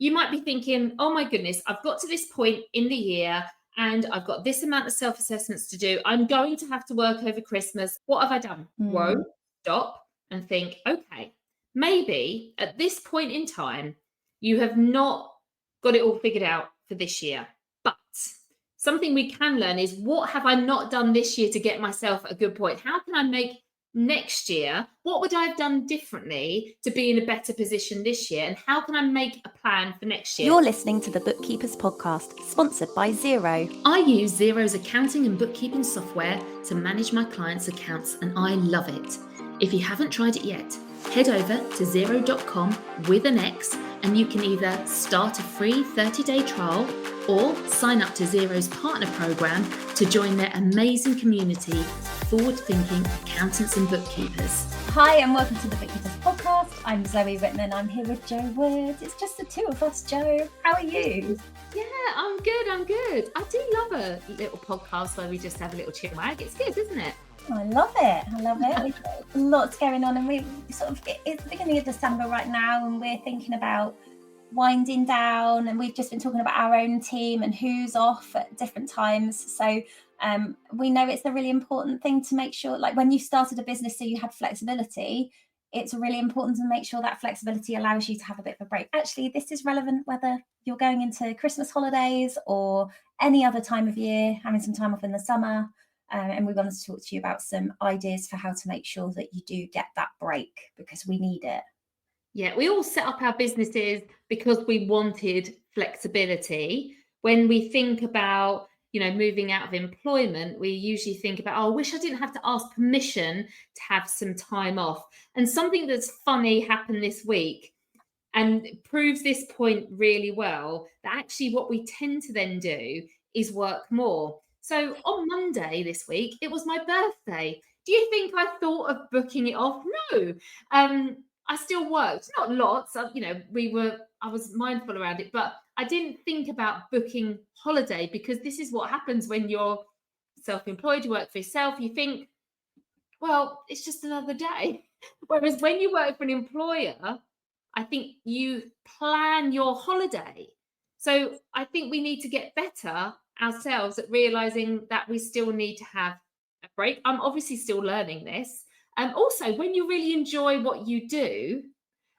you might be thinking, oh my goodness, I've got to this point in the year and I've got this amount of self-assessments to do. I'm going to have to work over Christmas. What have I done? Whoa, stop and think, okay, maybe at this point in time, you have not got it all figured out for this year. But something we can learn is, what have I not done this year to get myself at a good point? How can I make next year, what would I have done differently to be in a better position this year? And how can I make a plan for next year? You're listening to the Bookkeepers Podcast, sponsored by Xero. I use Xero's accounting and bookkeeping software to manage my clients' accounts, and I love it. If you haven't tried it yet, head over to xero.com with an X, and you can either start a free 30-day trial or sign up to Xero's partner program to join their amazing community of forward-thinking accountants and bookkeepers. Hi, and welcome to the Bookkeepers Podcast. I'm Zoe Whitman. I'm here with Joe Wood. It's just the two of us, Joe. How are you? Yeah, I'm good. I do love a little podcast where we just have a little chin wag. It's good, isn't it? I love it. We've got lots going on, and it's the beginning of December right now, and we're thinking about winding down, and we've just been talking about our own team and who's off at different times. So we know it's a really important thing to make sure, like when you started a business so you had flexibility, it's really important to make sure that flexibility allows you to have a bit of a break. Actually, this is relevant whether you're going into Christmas holidays or any other time of year, having some time off in the summer. And we wanted to talk to you about some ideas for how to make sure that you do get that break, because we need it. Yeah, we all set up our businesses because we wanted flexibility. When we think about, moving out of employment, we usually think about, I wish I didn't have to ask permission to have some time off. And something that's funny happened this week and proves this point really well, that actually what we tend to then do is work more. So on Monday this week, it was my birthday. Do you think I thought of booking it off? No. I still worked, not lots. I was mindful around it, but I didn't think about booking holiday, because this is what happens when you're self-employed, you work for yourself. You think, well, it's just another day. Whereas when you work for an employer, I think you plan your holiday. So I think we need to get better ourselves at realizing that we still need to have a break. I'm obviously still learning this. And also, when you really enjoy what you do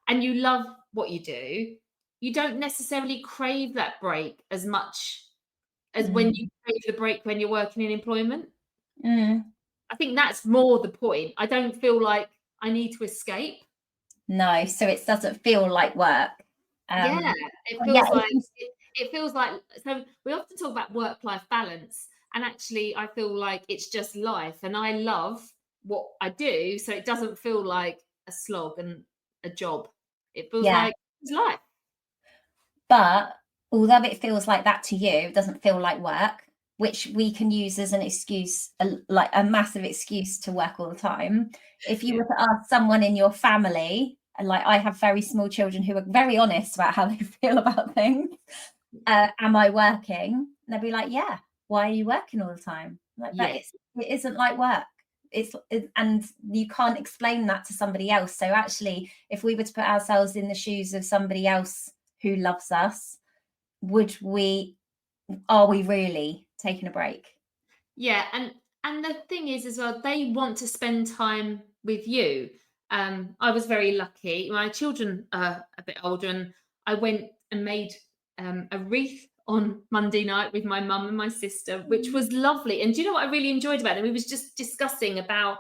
and you love what you do, you don't necessarily crave that break as much as when you crave the break when you're working in employment. I think that's more the point. I don't feel like I need to escape. No, so it doesn't feel like work. It feels like, so we often talk about work-life balance, and actually I feel like it's just life, and I love what I do, so it doesn't feel like a slog and a job. It feels like it's life. But although it feels like that to you, it doesn't feel like work, which we can use as an excuse, like a massive excuse to work all the time. If you were to ask someone in your family, and like I have very small children who are very honest about how they feel about things, am I working? And they'll be like, yeah. Why are you working all the time? Like, yes. It isn't like work. And you can't explain that to somebody else. So actually, if we were to put ourselves in the shoes of somebody else who loves us, are we really taking a break? Yeah, and the thing is as well, they want to spend time with you. I was very lucky. My children are a bit older, and I went and made a wreath on Monday night with my mum and my sister, which was lovely. And do you know what I really enjoyed about it? We was just discussing about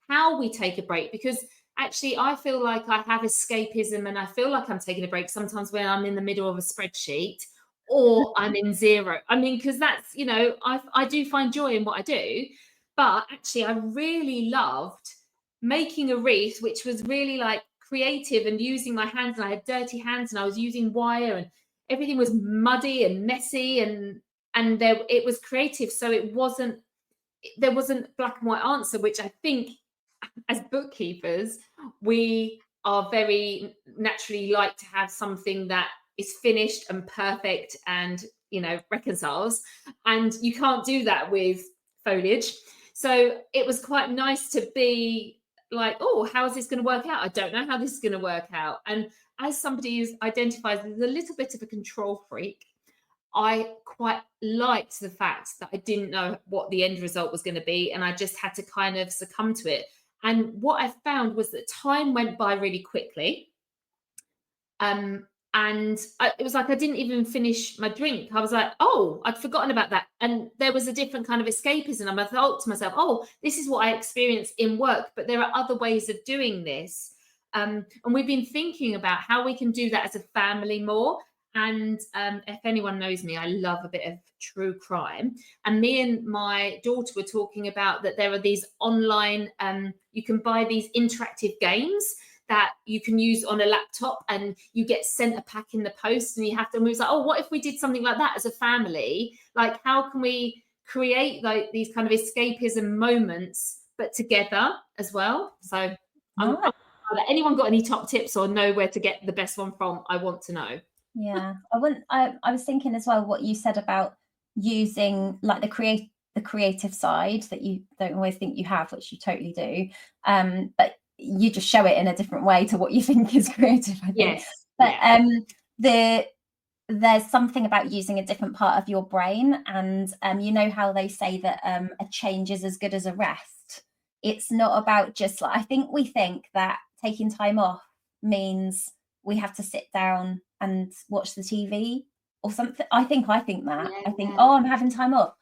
how we take a break, because actually I feel like I have escapism and I feel like I'm taking a break sometimes when I'm in the middle of a spreadsheet or I'm in Xero. I mean, because that's, I do find joy in what I do, but actually I really loved making a wreath, which was really like creative and using my hands, and I had dirty hands and I was using wire, and everything was muddy and messy, and it was creative. So there wasn't black and white answer, which I think as bookkeepers, we are very naturally like to have something that is finished and perfect and, reconciles. And you can't do that with foliage. So it was quite nice to be like, oh, how is this going to work out? I don't know how this is going to work out. And as somebody who identifies as a little bit of a control freak, I quite liked the fact that I didn't know what the end result was going to be, and I just had to kind of succumb to it. And what I found was that time went by really quickly. It was like I didn't even finish my drink. I was like, oh, I'd forgotten about that. And there was a different kind of escapism. And I thought to myself, oh, this is what I experience in work, but there are other ways of doing this. And we've been thinking about how we can do that as a family more. And if anyone knows me, I love a bit of true crime. And me and my daughter were talking about that there are these online, you can buy these interactive games that you can use on a laptop, and you get sent a pack in the post, and you have to, and we was like, oh, what if we did something like that as a family? Like, how can we create like these kind of escapism moments, but together as well? So anyone got any top tips or know where to get the best one from? I want to know. Yeah, I was thinking as well what you said about using like the creative side that you don't always think you have, which you totally do. But you just show it in a different way to what you think is creative, I think. Yes. But there's something about using a different part of your brain, and you know how they say that a change is as good as a rest. It's not about just like, I think we think that taking time off means we have to sit down and watch the TV or something. I think that. Yeah. I think, oh, I'm having time off.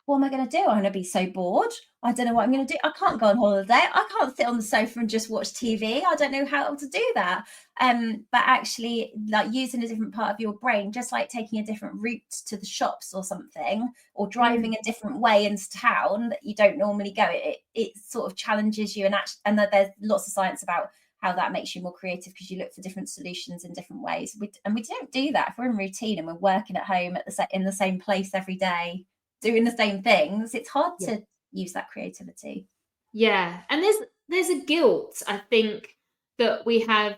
What am I going to do? I'm going to be so bored. I don't know what I'm going to do. I can't go on holiday. I can't sit on the sofa and just watch TV. I don't know how to do that. But actually, like using a different part of your brain, just like taking a different route to the shops or something, or driving a different way into town that you don't normally go. It sort of challenges you, and there's lots of science about how that makes you more creative because you look for different solutions in different ways. We don't do that if we're in routine and we're working at home in the same place every day, doing the same things. It's hard to use that creativity. Yeah, and there's a guilt, I think, that we have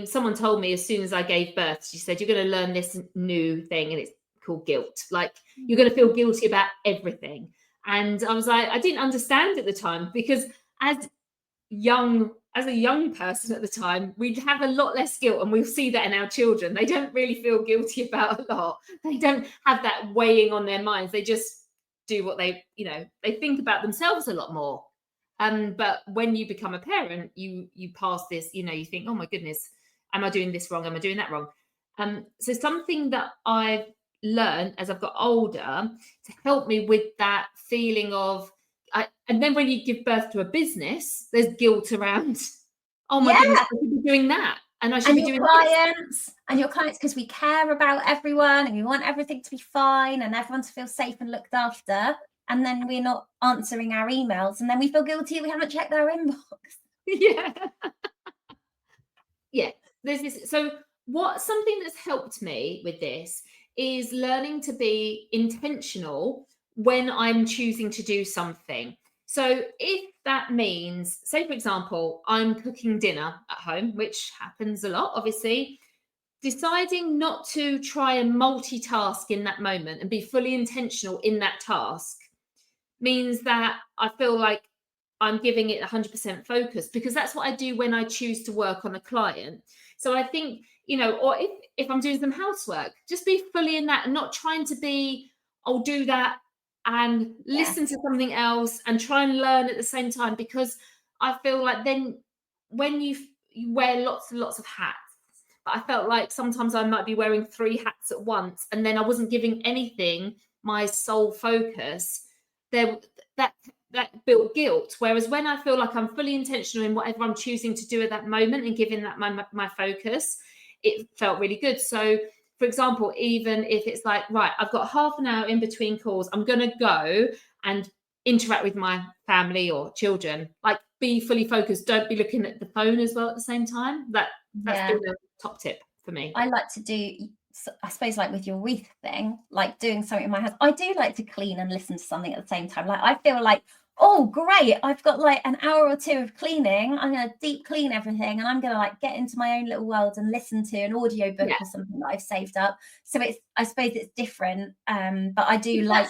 someone told me as soon as I gave birth, she said, you're going to learn this new thing and it's called guilt. Like, you're going to feel guilty about everything. And I was like, I didn't understand at the time, because as a young person at the time, we'd have a lot less guilt, and we'll see that in our children. They don't really feel guilty about a lot. They don't have that weighing on their minds. They just do what they think about themselves a lot more. But when you become a parent, you pass this, you think, oh my goodness, am I doing this wrong? Am I doing that wrong? So something that I've learned as I've got older to help me with that feeling of, and then when you give birth to a business, there's guilt around, oh my goodness, I should be doing that. And I should be doing clients, and your clients, because we care about everyone and we want everything to be fine and everyone to feel safe and looked after. And then we're not answering our emails, and then we feel guilty we haven't checked our inbox. Yeah. There's this. So something that's helped me with this is learning to be intentional when I'm choosing to do something. So if that means, say, for example, I'm cooking dinner at home, which happens a lot, obviously, deciding not to try and multitask in that moment and be fully intentional in that task means that I feel like I'm giving it 100% focus, because that's what I do when I choose to work on a client. So I think, or if I'm doing some housework, just be fully in that and not trying to be, I'll do that and listen to something else and try and learn at the same time, because I feel like then when you wear lots and lots of hats, but I felt like sometimes I might be wearing 3 hats at once, and then I wasn't giving anything my sole focus, that built guilt. Whereas when I feel like I'm fully intentional in whatever I'm choosing to do at that moment and giving that my focus, it felt really good. So for example, even if it's like, right, I've got half an hour in between calls, I'm going to go and interact with my family or children, like be fully focused. Don't be looking at the phone as well at the same time. That's been a top tip for me. I like to do, I suppose, like with your wreath thing, like doing something in my house. I do like to clean and listen to something at the same time. Like I feel like, oh great, I've got like an hour or 2 of cleaning. I'm going to deep clean everything, and I'm going to like get into my own little world and listen to an audio book or something that I've saved up. So I suppose it's different, but I do like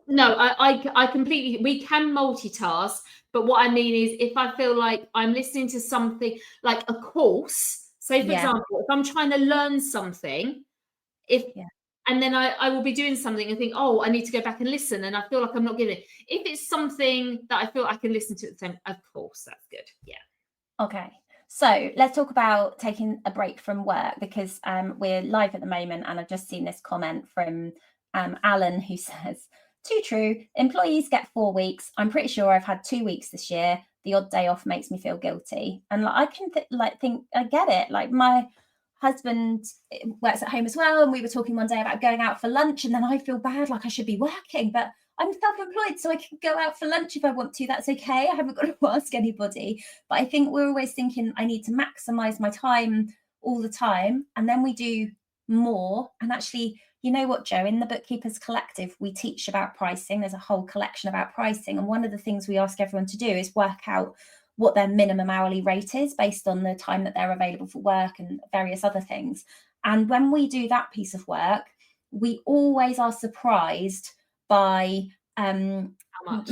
I completely, we can multitask, but what I mean is if I feel like I'm listening to something like a course, Say, for example, if I'm trying to learn something, and then I will be doing something and think, oh, I need to go back and listen, and I feel like I'm not getting it. If it's something that I feel I can listen to at the same, of course, that's good. Yeah. Okay. So let's talk about taking a break from work, because we're live at the moment, and I've just seen this comment from Alan, who says, "Too true. Employees get 4 weeks. I'm pretty sure I've had 2 weeks this year. The odd day off makes me feel guilty." And like, I can think I get it. Like, my husband works at home as well, and we were talking one day about going out for lunch, and then I feel bad, like I should be working, but I'm self-employed, so I can go out for lunch if I want to. That's okay. I haven't got to ask anybody. But I think we're always thinking I need to maximize my time all the time, and then we do more. And actually, you know what, Joe, in the Bookkeepers Collective, we teach about pricing. There's a whole collection about pricing, and one of the things we ask everyone to do is work out what their minimum hourly rate is based on the time that they're available for work and various other things. And when we do that piece of work, we always are surprised by how much?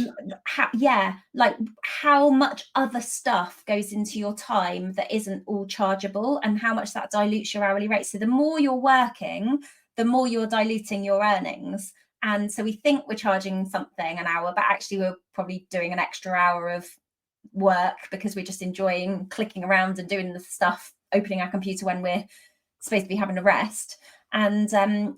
How much other stuff goes into your time that isn't all chargeable, and how much that dilutes your hourly rate. So the more you're working, the more you're diluting your earnings. And so we think we're charging something an hour, but actually we're probably doing an extra hour of work because we're just enjoying clicking around and doing the stuff, opening our computer when we're supposed to be having a rest. And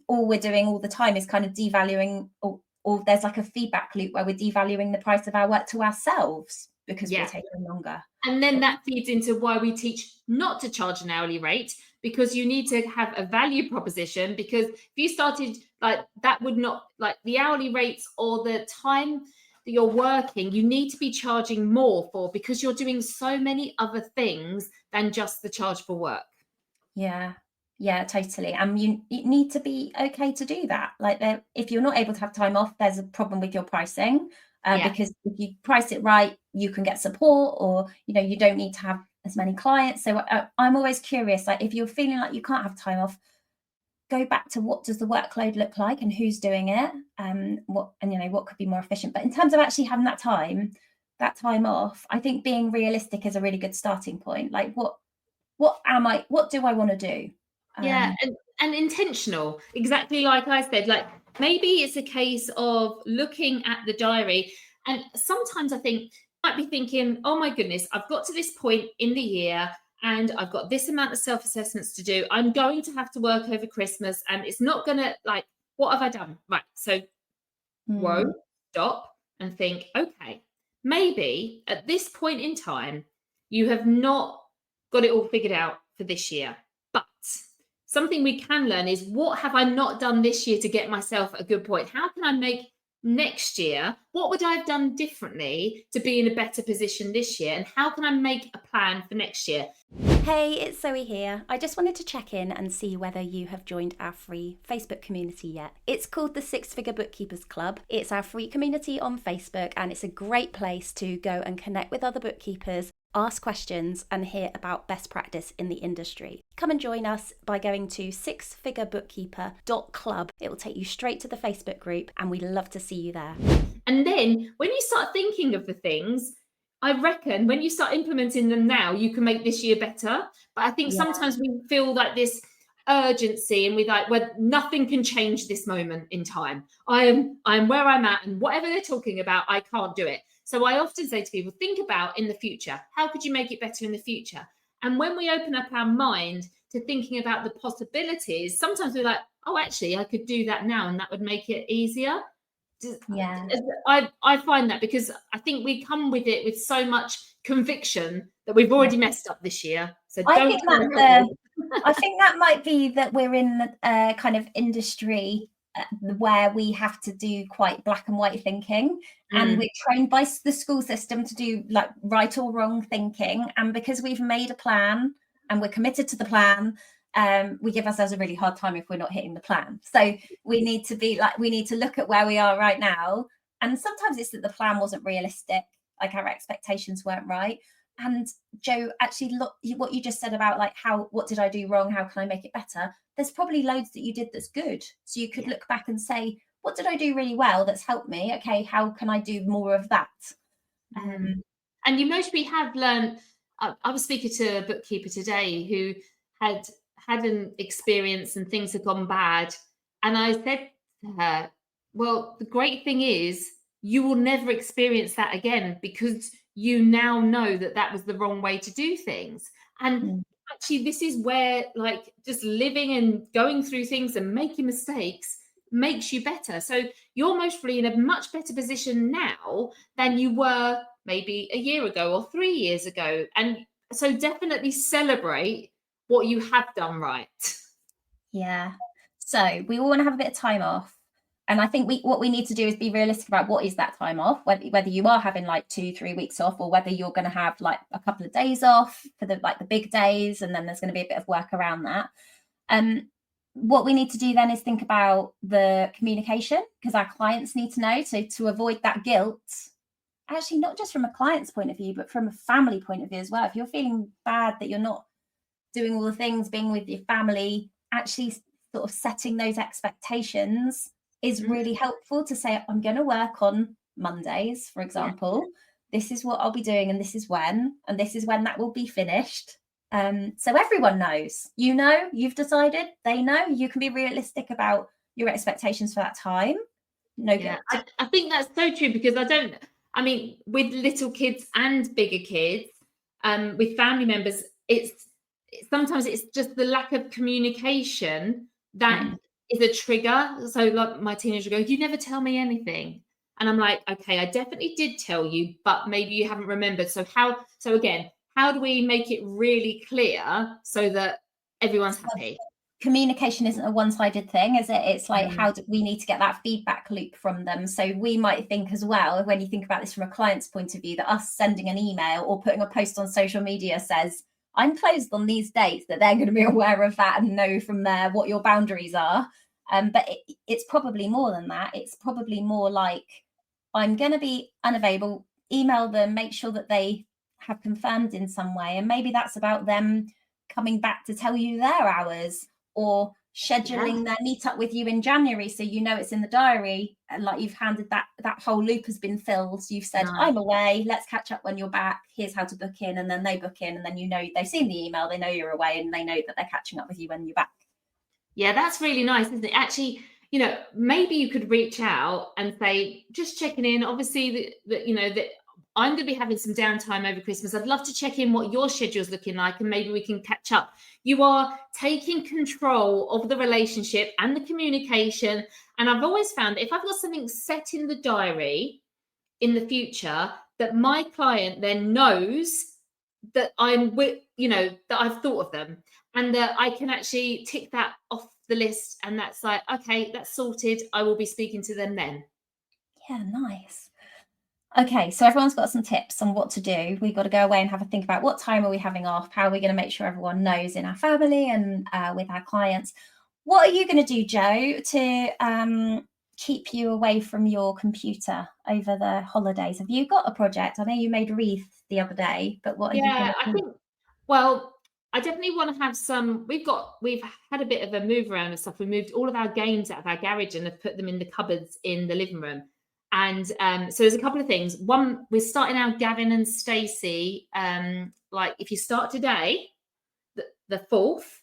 all we're doing all the time is kind of devaluing, or there's like a feedback loop where we're devaluing the price of our work to ourselves because we're taking longer. And then that feeds into why we teach not to charge an hourly rate, because you need to have a value proposition. Because if you started like that, would not, like, the hourly rates or the time that you're working, you need to be charging more for, because you're doing so many other things than just the charge for work. Yeah, totally. And you need to be okay to do that. Like, if you're not able to have time off, there's a problem with your pricing, because if you price it right, you can get support, or you don't need to have as many clients. So I'm always curious, like, if you're feeling like you can't have time off, go back to what does the workload look like and who's doing it, what could be more efficient. But in terms of actually having that time off, I think being realistic is a really good starting point. Like, what do I want to do? And intentional, exactly like I said. Like, maybe it's a case of looking at the diary, and sometimes I think you might be thinking, oh my goodness, I've got to this point in the year and I've got this amount of self-assessments to do. I'm going to have to work over Christmas, and it's not gonna, like, what have I done? Right. So whoa, stop and think, okay, maybe at this point in time you have not got it all figured out for this year. But something we can learn is, what have I not done this year to get myself at a good point? How can I make next year, what would I have done differently to be in a better position this year? And how can I make a plan for next year? Hey, it's Zoe here. I just wanted to check in and see whether you have joined our free Facebook community yet. It's called the Six Figure Bookkeepers Club. It's our free community on Facebook, and it's a great place to go and connect with other bookkeepers, ask questions, and hear about best practice in the industry. Come and join us by going to sixfigurebookkeeper.club. It will take you straight to the Facebook group, and we'd love to see you there. And then when you start thinking of the things, I reckon when you start implementing them now, you can make this year better. But I think sometimes we feel like this urgency, and we're like, well, nothing can change this moment in time. I'm where I'm at, and whatever they're talking about, I can't do it. So I often say to people, think about in the future, how could you make it better in the future? And when we open up our mind to thinking about the possibilities, sometimes we're like, oh, actually, I could do that now, and that would make it easier. I find that, because I think we come with it with so much conviction that we've already messed up this year. So I think that might be that we're in a kind of industry where we have to do quite black and white thinking, and we're trained by the school system to do like right or wrong thinking. And because we've made a plan and we're committed to the plan, we give ourselves a really hard time if we're not hitting the plan. So we need to look at where we are right now. And sometimes it's that the plan wasn't realistic, like our expectations weren't right. And Joe, actually, look, what you just said about like, what did I do wrong? How can I make it better? There's probably loads that you did that's good. So you could look back and say, what did I do really well that's helped me? Okay, how can I do more of that? And you mostly have learned. I was speaking to a bookkeeper today who had an experience and things had gone bad. And I said to her, well, the great thing is you will never experience that again, because you now know that that was the wrong way to do things. And actually, this is where, like, just living and going through things and making mistakes makes you better. So you're mostly in a much better position now than you were maybe a year ago or 3 years ago. And so definitely celebrate what you have done right. Yeah. So we all want to have a bit of time off. And I think what we need to do is be realistic about what is that time off, whether you are having like 2-3 weeks off, or whether you're going to have like a couple of days off for the big days, and then there's going to be a bit of work around that. What we need to do then is think about the communication, because our clients need to know. So to avoid that guilt, actually not just from a client's point of view, but from a family point of view as well. If you're feeling bad that you're not doing all the things, being with your family, actually sort of setting those expectations is really helpful. To say, I'm going to work on Mondays, for example. This is what I'll be doing, and this is when that will be finished. So everyone knows, you've decided, they know. You can be realistic about your expectations for that time. I think that's so true, because with little kids and bigger kids, with family members, sometimes it's just the lack of communication that is a trigger. So like my teenager goes, you never tell me anything. And I'm like, okay, I definitely did tell you, but maybe you haven't remembered. So again, how do we make it really clear so that everyone's happy? Communication isn't a one-sided thing, is it? It's like, how do we need to get that feedback loop from them? So we might think as well, when you think about this from a client's point of view, that us sending an email or putting a post on social media says, I'm closed on these dates, that they're going to be aware of that and know from there what your boundaries are. But it's probably more than that. It's probably more like, I'm going to be unavailable, email them, make sure that they have confirmed in some way. And maybe that's about them coming back to tell you their hours, or scheduling their meetup with you in January, so it's in the diary, and like you've handed that whole loop has been filled. So you've said, I'm away, let's catch up when you're back, here's how to book in, and then they book in, and then they've seen the email, they know you're away, and they know that they're catching up with you when you're back. Yeah, that's really nice, isn't it? Actually, maybe you could reach out and say, just checking in, obviously that I'm going to be having some downtime over Christmas. I'd love to check in what your schedule's looking like, and maybe we can catch up. You are taking control of the relationship and the communication. And I've always found that if I've got something set in the diary in the future, that my client then knows that that I've thought of them, and that I can actually tick that off the list. And that's like, okay, that's sorted. I will be speaking to them then. Yeah, nice. Okay, so everyone's got some tips on what to do. We've got to go away and have a think about what time are we having off? How are we going to make sure everyone knows in our family and with our clients? What are you going to do, Jo, to keep you away from your computer over the holidays? Have you got a project? I know you made wreaths the other day, but what are you going to do? I definitely want to have some. We've had a bit of a move around and stuff. We moved all of our games out of our garage and have put them in the cupboards in the living room. And so there's a couple of things. One, we're starting out Gavin and Stacey. Like if you start today, the 4th,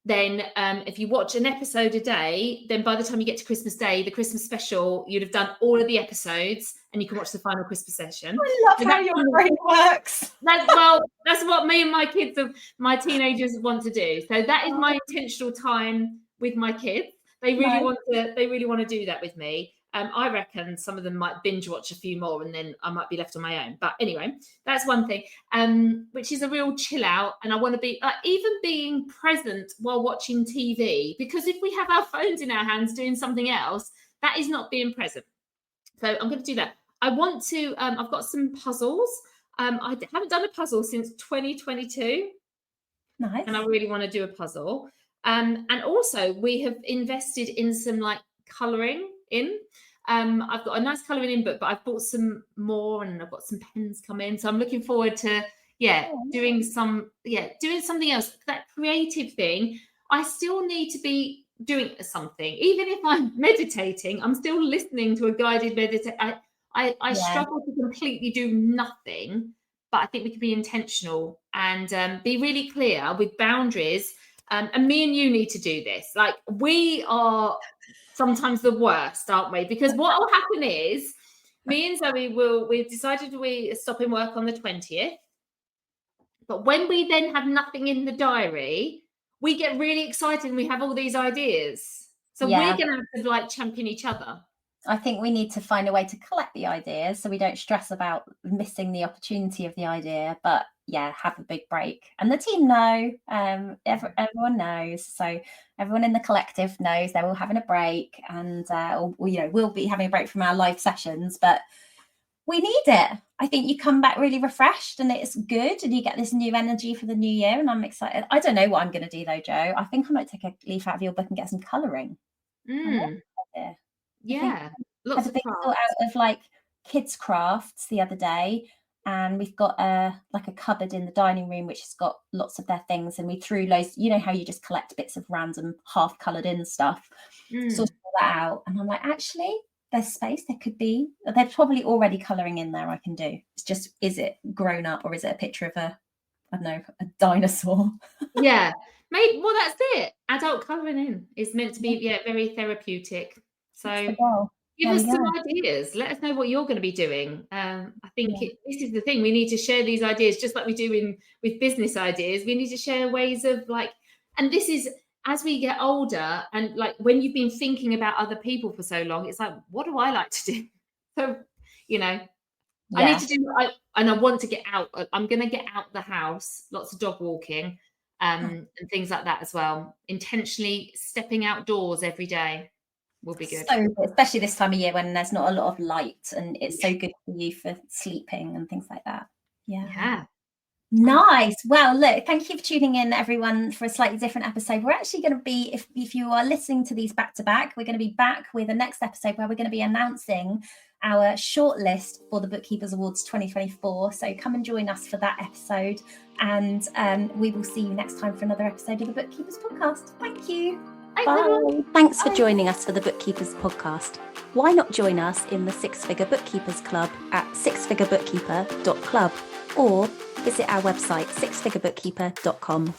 then if you watch an episode a day, then by the time you get to Christmas Day, the Christmas special, you'd have done all of the episodes and you can watch the final Christmas session. I love how your brain works. That's what me and my teenagers want to do. So that is my intentional time with my kids. They really want to do that with me. I reckon some of them might binge watch a few more, and then I might be left on my own. But anyway, that's one thing, which is a real chill out. And I want to be even being present while watching TV, because if we have our phones in our hands doing something else, that is not being present. So I'm going to do that. I want to, I've got some puzzles. I haven't done a puzzle since 2022. Nice. And I really want to do a puzzle. And also we have invested in some like colouring in. I've got a nice colouring in book, but I've bought some more, and I've got some pens come in. So I'm looking forward to doing something else. That creative thing, I still need to be doing something. Even if I'm meditating, I'm still listening to a guided meditation. I struggle to completely do nothing, but I think we can be intentional and be really clear with boundaries. and me and you need to do this. Like, we are sometimes the worst, aren't we? Because what will happen is me and Zoe we've decided we're stopping work on the 20th. But when we then have nothing in the diary, we get really excited and we have all these ideas. So we're going to have to like champion each other. I think we need to find a way to collect the ideas so we don't stress about missing the opportunity of the idea, but have a big break. And the team know, everyone knows. So everyone in the collective knows they're all having a break, and we'll be having a break from our live sessions, but we need it. I think you come back really refreshed and it's good, and you get this new energy for the new year, and I'm excited. I don't know what I'm going to do though, Jo. I think I might take a leaf out of your book and get some colouring. Yeah, lots of big thought out of like kids crafts the other day, and we've got a cupboard in the dining room which has got lots of their things, and we threw loads, you know how you just collect bits of random half coloured in stuff, sorted all that out, and I'm like, actually there's space, they're probably already colouring in there. I can do, it's just, is it grown up or is it a picture of a dinosaur? Maybe, well, that's it. Adult colouring in is meant to be very therapeutic. So give us some ideas. Let us know what you're going to be doing. I think this is the thing. We need to share these ideas, just like we do with business ideas. We need to share ways of like, and this is as we get older, and like when you've been thinking about other people for so long, it's like, what do I like to do? So, I need to do, and I want to get out. I'm going to get out the house, lots of dog walking, and things like that as well. Intentionally stepping outdoors every day will be good. So good, especially this time of year when there's not a lot of light, and it's so good for you for sleeping and things like that. Yeah. Nice. Well, look, thank you for tuning in, everyone, for a slightly different episode. We're actually going to be, if you are listening to these back to back, we're going to be back with the next episode where we're going to be announcing our shortlist for the Bookkeepers Awards 2024. So come and join us for that episode, and we will see you next time for another episode of the Bookkeepers Podcast. Thank you. Bye. Thanks for joining us for the Bookkeepers Podcast. Why not join us in the Six Figure Bookkeepers Club at sixfigurebookkeeper.club, or visit our website sixfigurebookkeeper.com.